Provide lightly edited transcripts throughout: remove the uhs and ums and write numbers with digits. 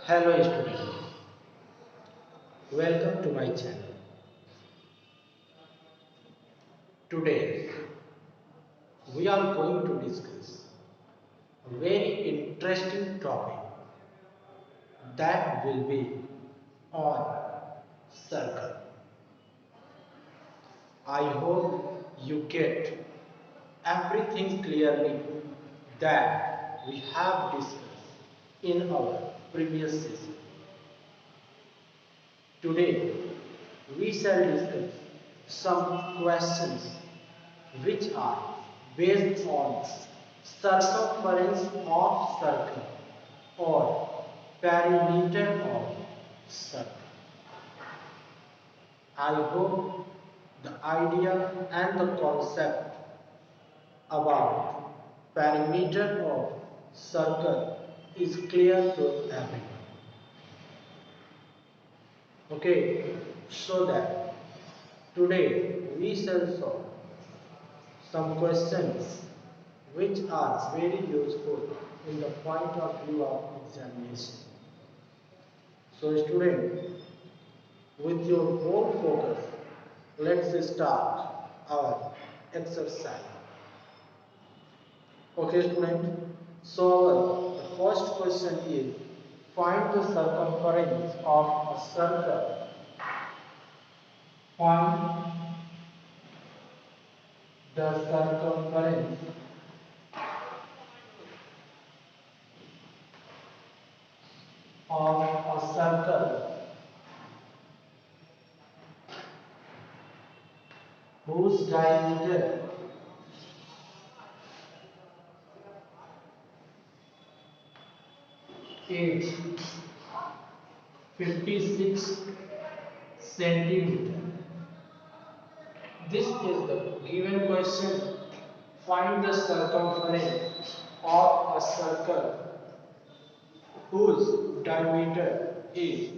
Hello students, welcome to my channel. Today we are going to discuss a very interesting topic that will be on circle. I hope you get everything clearly that we have discussed in our previous session. Today we shall discuss some questions which are based on circumference of circle or perimeter of circle. I hope the idea and the concept about perimeter of circle is clear to everyone. Okay, so that today we shall solve some questions which are very useful in the point of view of examination. So student, with your whole focus, let's start our exercise. Okay student, so the first question is find the circumference of a circle. Find the circumference of a circle whose diameter is 56 centimeter. This is the given question. Find the circumference of a circle whose diameter is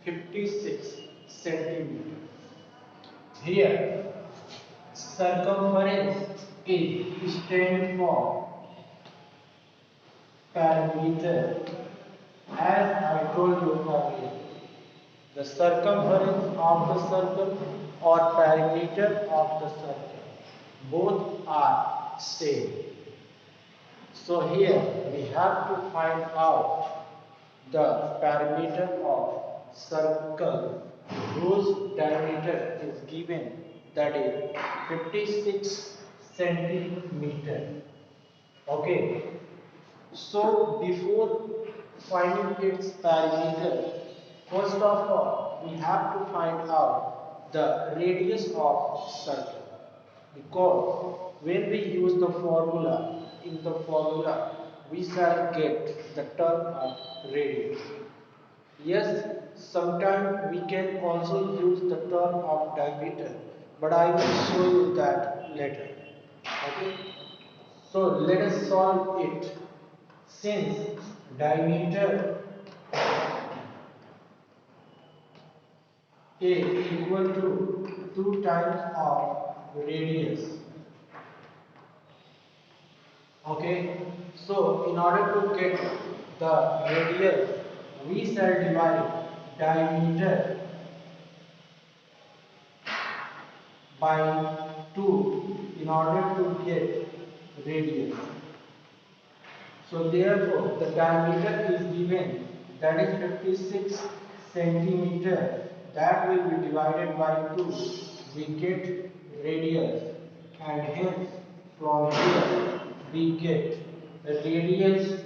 56 centimeter. Here, circumference is stand for perimeter. As I told you earlier, the circumference of the circle or perimeter of the circle, both are same. So here we have to find out the perimeter of circle whose diameter is given, that is 56 centimeter. Okay. So before finding its perimeter, first of all we have to find out the radius of circle, because when we use the formula, in the formula we shall get the term of radius. Yes, sometimes we can also use the term of diameter, but I will show you that later. Okay. So let us solve it. Since diameter is equal to 2 times of radius. Okay. So in order to get the radius, we shall divide diameter by 2 in order to get radius. So therefore the diameter is given, that is 56 centimeter, that will be divided by 2, we get radius, and hence from here we get the radius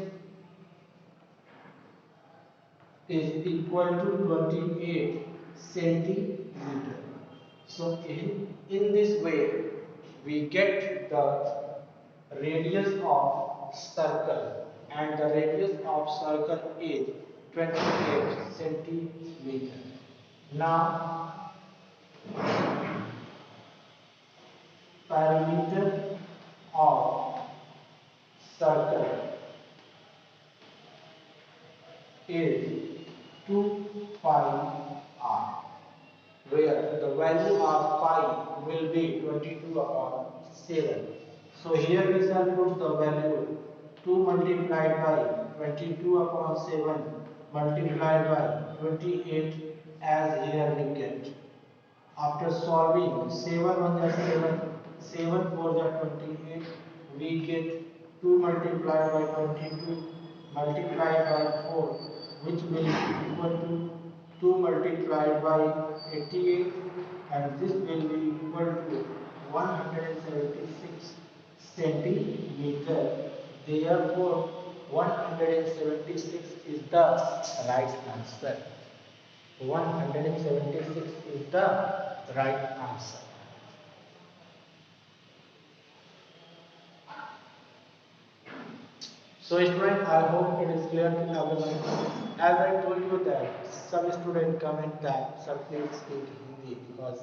is equal to 28 centimeter. So in this way we get the radius of circle, and the radius of circle is 28 centimeter. Now perimeter of circle is 2 pi r, where the value of pi will be 22 upon 7. So here we shall put the value 2 multiplied by 22 upon 7, multiplied by 28 as here we get. After solving 7 1 is 7, 7 4 is 28, we get 2 multiplied by 22 multiplied by 4, which will be equal to 2 multiplied by 88, and this will be equal to 176 centimeter. Therefore, 176 is the right answer. 176 is the right answer. So student, I hope it is clear to everyone. As I told you that some students comment that sir please speak Hindi because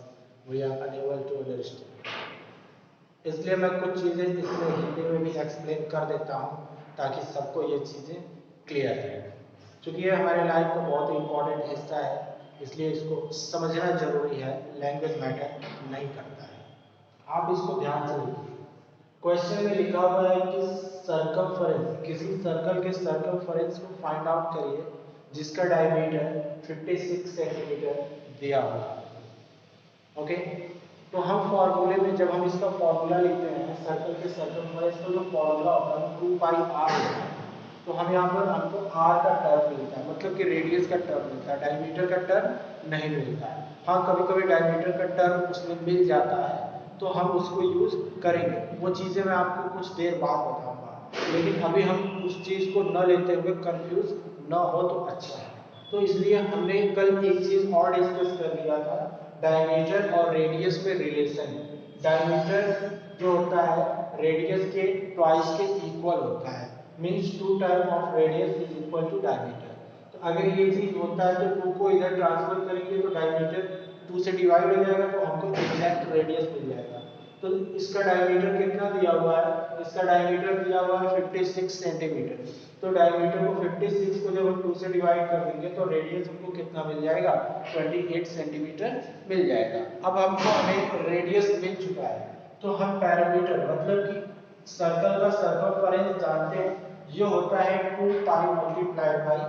we are unable to understand. इसलिए मैं कुछ चीजें इसमें हिंदी में भी explain कर देता हूँ ताकि सबको ये चीजें क्लियर रहे। क्योंकि ये हमारे लाइफ का बहुत ही इम्पोर्टेंट हिस्सा है, इसलिए इसको समझना जरूरी है। लैंग्वेज मैटर नहीं करता है। आप इसको ध्यान से लिखिए। क्वेश्चन में लिखा हुआ है कि सर्कमफरेंस, किसी सर्कल के सर्कमफरेंस को फाइंड आउट करिए जिसका डायमीटर 56 सेंटीमीटर दिया हुआ है। ओके, तो हम फॉर्मूले में जब हम इसका फॉर्मूला लिखते हैं सर्कल के सर्कमफरेंस का जो फॉर्मूला होता है 2 पाई आर होता है, तो हम यहाँ पर हमको आर का टर्म मिलता है, मतलब कि रेडियस का टर्म मिलता है, डायमीटर का टर्म नहीं मिलता है। हाँ, कभी कभी डायमीटर का टर्म उसमें मिल जाता है तो हम उसको यूज करेंगे, वो चीजें मैं आपको कुछ देर बाद बताऊंगा, लेकिन अभी हम उस चीज को न लेते हुए कंफ्यूज न हो तो अच्छा है। तो इसलिए हमने कल एक चीज और डिस्कस कर लिया था, डायमीटर और रेडियस में रिलेशन। डायमीटर जो होता है रेडियस के ट्वाइस के इक्वल होता है, means 2 time of radius is equal to diameter. तो अगर ये चीज होता है तो 2 को इधर ट्रांसफर करेंगे तो डायमीटर 2 से डिवाइड हो जाएगा तो हमको एग्जैक्ट रेडियस मिल जाएगा। तो इसका डायमीटर कितना दिया हुआ है, इसका डायमीटर दिया हुआ है 56 सेंटीमीटर। तो डायमीटर को 56 को जब हम 2 से डिवाइड कर देंगे तो रेडियस हमको कितना मिल जाएगा, 28 सेंटीमीटर मिल जाएगा। अब हमको हमें रेडियस मिल चुका है तो हम पैरामीटर मतलब कि सर्कल का सर्कमफरेंस जानते हैं, ये होता है 2 पाई मल्टीप्लाइड बाई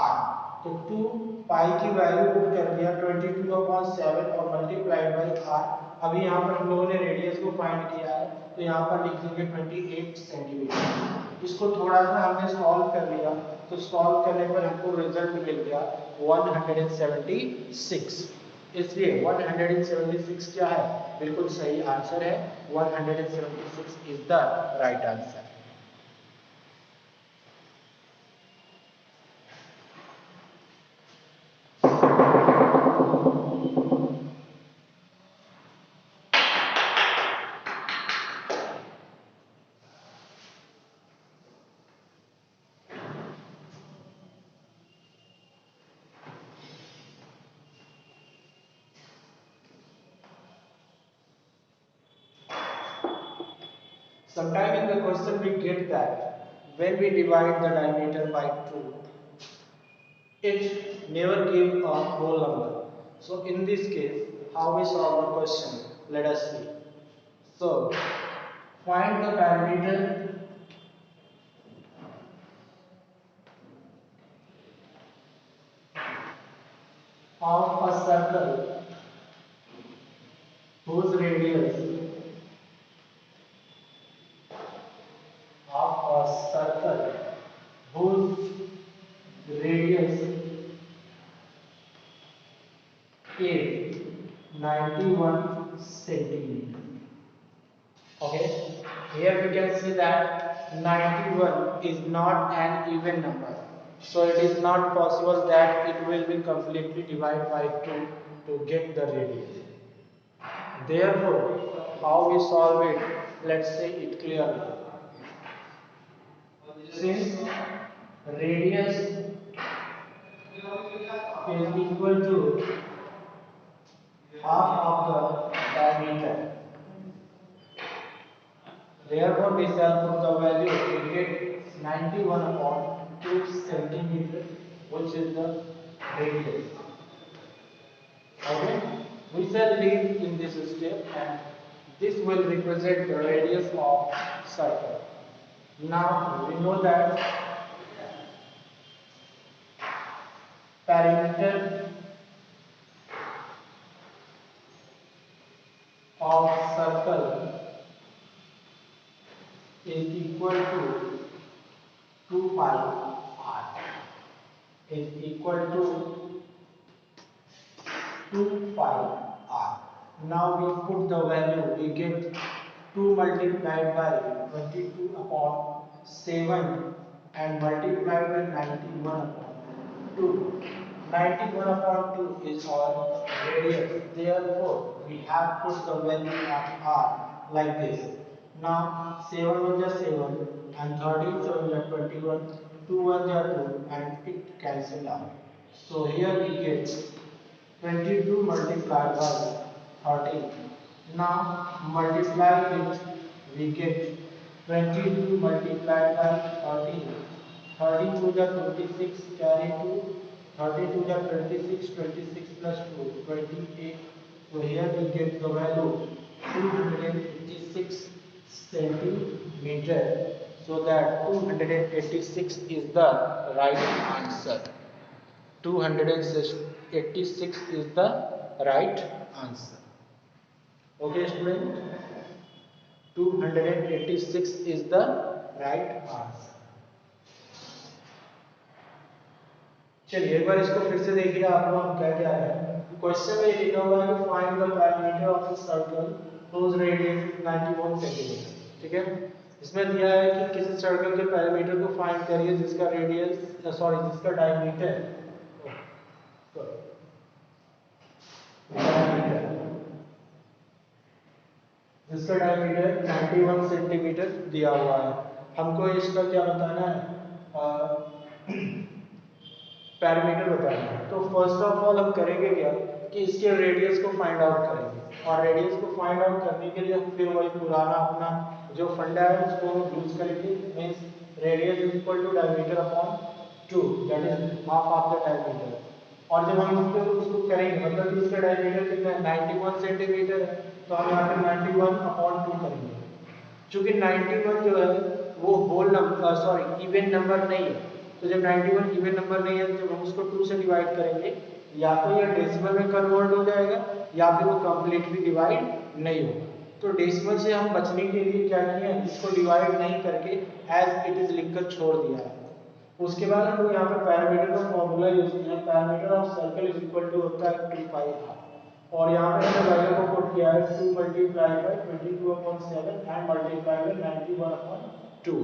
आर। तो 2 पाई की वैल्यू पुट कर दिया 22/7 और मल्टीप्लाइड बाई आर। अभी यहाँ पर हम लोगों ने रेडियस को फाइंड किया है तो यहाँ पर लिख देंगे 28 सेंटीमीटर। इसको थोड़ा सा हमने सॉल्व कर लिया तो सॉल्व करने पर हमको रिजल्ट मिल गया 176। इसलिए 176 क्या है, बिल्कुल सही आंसर है। 176 is the right answer. Sometime in the question we get that when we divide the diameter by 2, it never give a whole number. So in this case, how we solve the question? Let us see. So find the diameter of a circle whose radius is 91 centimeter. Okay, here we can see that 91 is not an even number, so it is not possible that it will be completely divided by 2 to get the radius. Therefore, how we solve it? Let's say it clearly. Since radius is equal to half of the diameter, therefore we shall put the value to get 91/2 centimeter, which is the radius. Okay, we shall leave in this step and this will represent the radius of circle. Now we know that Perimeter of circle is equal to 2 pi r is equal to 2 pi r. Now we put the value, we get 2 multiplied by 22 upon 7 and multiplied by 91 upon 2. 91 upon 2 is our radius. Therefore, we have put the value of r like this. Now 7 is 7 and 13 7 is 21, 2 1 is 2 and it cancels out. So here we get 22 multiplied by 13. Now multiply it, we get 22 multiplied by 13. 13 to the 26 carry 2. 13 to the 26, 26 plus 2, 28. So here we get the value 286 centimeter. So that 286 is the right answer. 286 is the right answer. Okay, student? 286 is the right answer. चलिए एक बार इसको फिर से देखिए आप लोग क्या क्या है क्वेश्चन में लिखा हुआ है find the parameter of the circle whose radius is 91 centimetre. ठीक है, इसमें दिया है कि किसी सर्कल के पैरामीटर को फाइंड करिए जिसका रेडियस जिसका डायमीटर जिसका डायमीटर 91 सेंटीमीटर दिया हुआ है. हमको इसका क्या बताना है, पैरामीटर बताना है. तो फर्स्ट ऑफ ऑल हम करेंगे क्या कि इसके रेडियस को फाइंड आउट करेंगे और रेडियस को फाइंड आउट करने के लिए फिर वही पुराना अपना जो फंडा है उसको यूज करेंगे. Means radius is equal to diameter upon 2 that is half of the diameter. और जब हम उसको करेंगे मतलब कि इसका डायमीटर कितना है 91 सेंटीमीटर है तो हम यहाँ पे 91 अपॉन 2 करेंगे. चूंकि 91 जो है वो होल नंबर इवन नंबर नहीं है तो जब 91 इवन नंबर नहीं है तो जब हम उसको 2 से डिवाइड करेंगे या तो ये डेसिमल में कन्वर्ट हो जाएगा या फिर वो कंप्लीटली डिवाइड नहीं होगा. तो डेसिमल से हम बचने के लिए क्या किया इसको डिवाइड नहीं करके एज इट इज लिखकर छोड़ दिया है. उसके बाद हम लोग यहाँ पर पैरामीटर का फॉर्मूला यूज किया. Parameter of circle is equal to होता है 2 पाई r और यहाँ पे हमने वैल्यू को पुट किया है 2 multiply by 22/7 and multiply by 91/2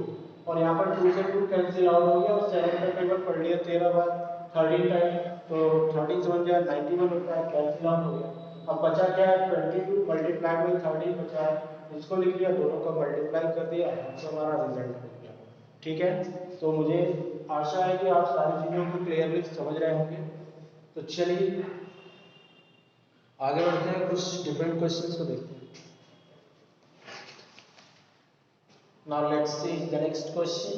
और यहाँ पर 2 से 2 कैंसिल आउट हो गया और 7 का टेबल पढ़ लिया 13 बार 13 टाइम तो 13 से 1 91 होता है कैंसिल आउट हो गया. अब बचा क्या है 22 मल्टीप्लाई बाय 13 बचा है इसको लिख लिया दोनों का मल्टीप्लाई कर दिया तो हमारा रिजल्ट हो गया. ठीक है, तो मुझे आशा है कि आप सारी चीजों को क्लियरली समझ रहे होंगे. तो चलिए आगे बढ़ते हैं कुछ डिफरेंट क्वेश्चंस को देखते हैं. Now let's see the next question.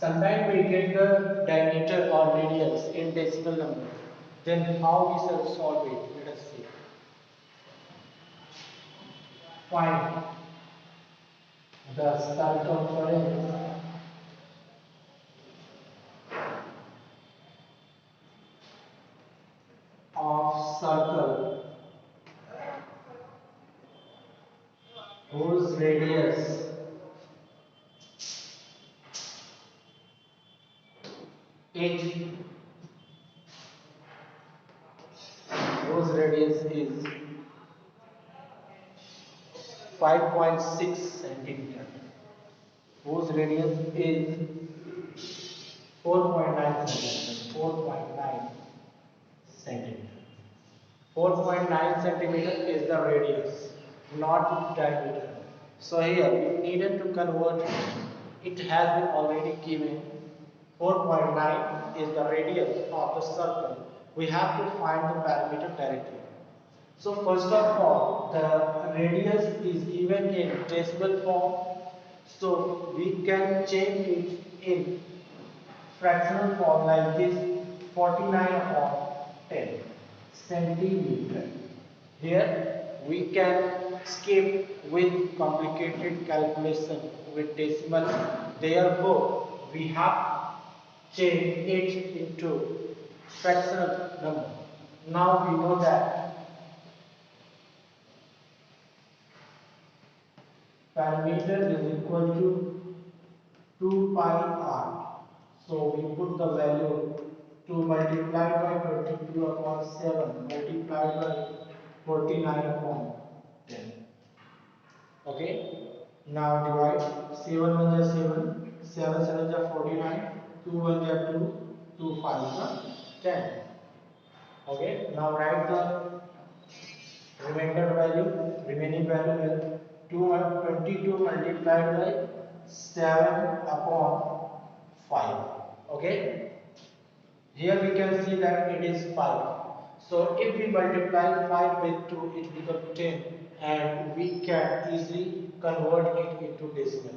Sometimes we get the diameter or radius in decimal number. Then how we shall solve it? Let us see. Find the circumference of circle whose radius is 5.6 centimeter. Whose radius is 4.9 centimeter. 4.9 centimeter. 4.9 centimeter is the radius, not diameter. So here we needed to convert it. It has been already given. 4.9 is the radius of the circle we have to find the parameter directly. So first of all, the radius is given in decimal form. So we can change it in fractional form like this: 49 upon 10 centimeter. Here we can skip with complicated calculation with decimal. Therefore, we have changed it into fractional number. Now we know that parameter is equal to 2 pi r. So we put the value 2 multiplied by 22 upon 7 multiplied by 49 upon 10. Okay. Now divide 7 1 is 7, 7 7 is 49, 2 1 is 2, 2 5 is 10. Okay. Now write the remaining value is 22 multiplied by 7 upon 5. Okay. Here we can see that it is 5. So if we multiply 5 with 2, it becomes 10, and we can easily convert it into decimal.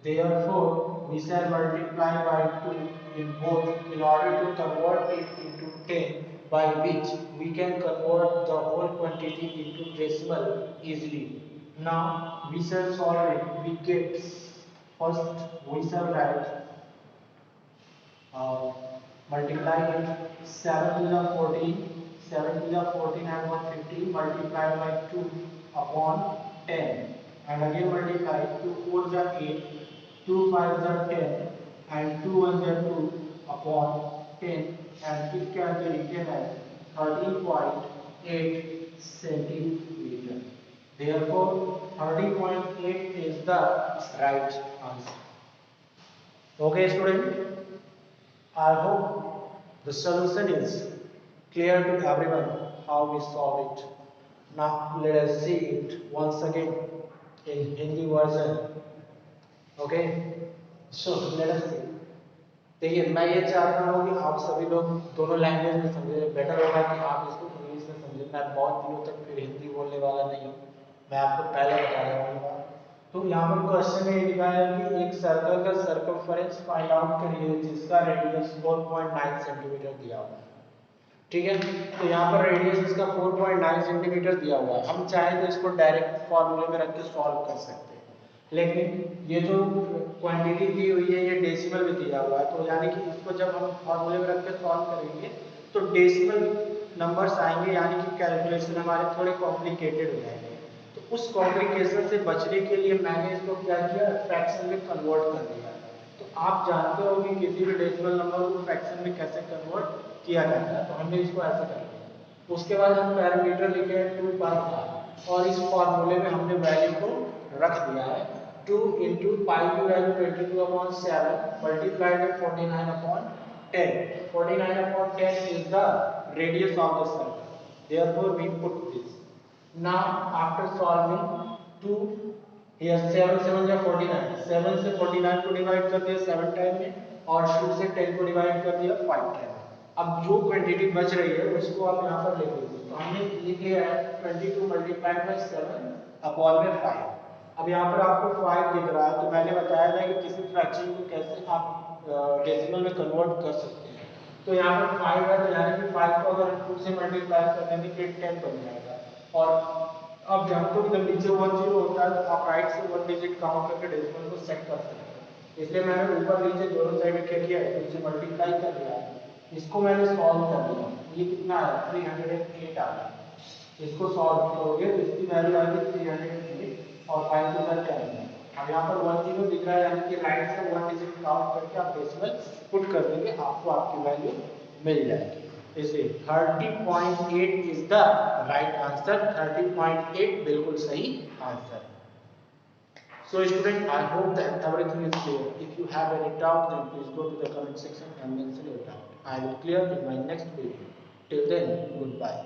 Therefore, we shall multiply by 2 in both in order to convert it into 10, by which we can convert the whole quantity into decimal easily. Now we shall solve it. We get first we shall write uh, multiply it 7 to the 14, 7 to the 14 and 150 multiplied by 2 upon 10, and again multiply 2 4 is 8, 2 5 is 10, and 2 1 is 2 upon 10, and it can be written as 13.8 centimeter. Therefore 30.8 is the right answer. Okay, student. I hope the solution is clear to everyone how we solve it. Now let us see it once again in Hindi version. Okay, so let us see. देखिए मैं ये चाहता हूँ कि आप सभी लोग दोनों लैंग्वेज में समझें। बेटर होगा कि आप इसको इंग्लिश में समझें। मैं बहुत दिनों तक फिर हिंदी बोलने वाला नहीं हूँ, मैं आपको पहले बता रहा हूँ। तो यहाँ पर क्वेश्चन में लिखा है कि एक सर्कल का सर्कमफरेंस फाइंड आउट करिए जिसका रेडियस 4.9 सेंटीमीटर दिया हुआ है। ठीक है, तो यहाँ पर रेडियस इसका 4.9 सेंटीमीटर दिया हुआ है। हम चाहें तो इसको डायरेक्ट फॉर्मूले में रख के सॉल्व कर सकते हैं, लेकिन ये जो क्वांटिटी दी हुई है ये डेसिमल में दिया हुआ है, तो यानी कि इसको जब हम फॉर्मूले में रख के सॉल्व करेंगे तो डेसिमल नंबर्स आएंगे, यानी कि कैलकुलेशन हमारे थोड़े कॉम्प्लिकेटेड हो जाएंगे। तो उस कॉम्प्लिकेशन से बचने के लिए मैंने इसको क्या किया, फ्रैक्शन में कन्वर्ट कर दिया। तो आप जानते हो कि किसी भी डेसिमल नंबर को फ्रैक्शन में कैसे कन्वर्ट किया जाता है, तो हमने इसको ऐसे कर लिया। उसके बाद हम पैरामीटर लिखे हैं 2 पाई r, और इस फॉर्मूले में हमने वैल्यू को रख दिया है 2 into पाई की value 22/7 multiplied by 49 upon 10. 49 upon 10 is the radius of the circle. Therefore, we put this. Now, after solving 2, here 7 7 या 49, 7 से 49 को डिवाइड कर दिया 7 टाइम में, और 2 से 10 को डिवाइड कर दिया 5 टाइम में। अब जो क्वांटिटी बच रही है उसको आप यहाँ पर लिख लीजिए। तो हमने लिख लिया है 22 multiplied by 7 अपॉन में 5। अब यहाँ पर आपको 5 दिख रहा है, तो मैंने बताया था कि किसी फ्रैक्शन को कैसे आप डेसिमल में कन्वर्ट कर सकते हैं। तो यहाँ पर 5 है, तो यानी कि 5 को अगर 2 से मल्टीप्लाई कर देंगे तो 10 बन जाएगा। और अब जानते हो जब नीचे 1 0 होता है तो आप राइट से 1 डिजिट काउंट करके डेसिमल को सेट कर सकते हैं। इसलिए मैंने ऊपर नीचे दोनों साइड क्या किया है, 2 से मल्टीप्लाई कर दिया है। इसको मैंने सॉल्व कर दिया, ये कितना है 308 आ गया। इसको सॉल्व करोगे तो इसकी वैल्यू आएगी 308 और 5 टू द 10। अब यहाँ पर 1 0 दिख रहा है, यानी कि राइट से 1 डिजिट काउंट करके आप डेसिमल पुट कर देंगे, आपको आपकी वैल्यू मिल जाएगी। इसलिए 30.8 इज द राइट आंसर। 30.8 बिल्कुल सही answer. So student, I hope that everything is clear. If you have any doubt, then please go to the comment section and mention your doubt. I will clear in my next video. Till then, goodbye.